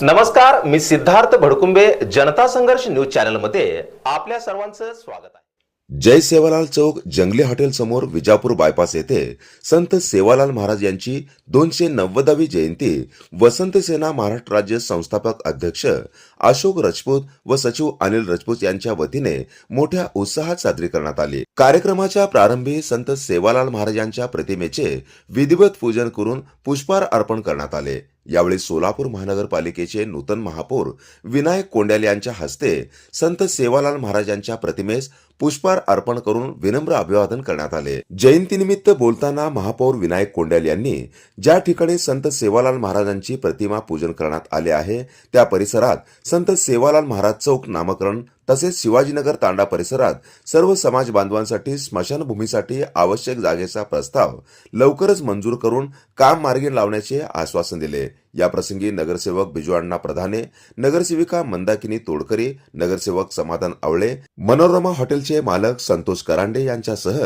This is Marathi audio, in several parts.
नमस्कार, मी सिद्धार्थ भडकुंबे. जनता संघर्ष न्यूज चॅनलमध्ये आपल्या सर्वांचं स्वागत आहे. जय सेवालाल चौक जंगली हॉटेल समोर विजापूर बायपास येथे संत सेवालाल महाराज यांची 290वी जयंती वसंत सेना महाराष्ट्र राज्य संस्थापक अध्यक्ष अशोक राजपूत व सचिव अनिल राजपूत यांच्या वतीने मोठ्या उत्साहात साजरी करण्यात आली. कार्यक्रमाच्या प्रारंभी संत सेवालाल महाराज यांच्या प्रतिमेचे विधिवत पूजन करून पुष्पहार अर्पण करण्यात आले. यावेळी सोलापूर महानगरपालिकेचे नूतन महापौर विनायक कोंड्याल यांच्या हस्ते संत सेवालाल महाराज यांच्या प्रतिमेस पुष्पहार अर्पण करून विनम्र अभिवादन करण्यात आले. जयंतीनिमित्त बोलताना महापौर विनायक कोंड्याल यांनी ज्या ठिकाणी संत सेवालाल महाराजांची प्रतिमा पूजन करण्यात आले आहे त्या परिसरात संत सेवालाल महाराज चौक नामकरण तसेच शिवाजीनगर तांडा परिसरात सर्व समाज बांधवांसाठी स्मशानभूमीसाठी आवश्यक जागेचा प्रस्ताव लवकरच मंजूर करून काम मार्गी लावण्याचे आश्वासन दिले. याप्रसंगी नगरसेवक बिजू प्रधाने, नगरसेविका मंदाकिनी तोडकरी, नगरसेवक समाधान आवळे, मनोरमा हॉटेलचे मालक संतोष करांडे यांच्यासह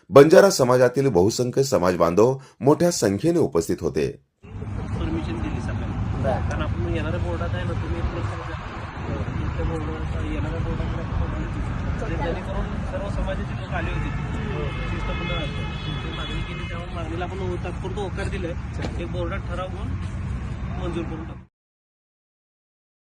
बंजारा समाजातील बहुसंख्य समाज बांधव मोठ्या संख्येने उपस्थित होते. परमिशन दिली सगळ्यांना, कारण आपण येणाऱ्या बोर्डात आहे ना, तुम्ही येणाऱ्या बोर्डात जेणेकरून सर्व समाजाचे लोक आले होते, शिष्टमंडळ मागणी केली, त्यामुळे मागणीला आपण तात्पुरतं होकार दिलं. एक बोर्डात ठराव घेऊन मंजूर करून टाकू.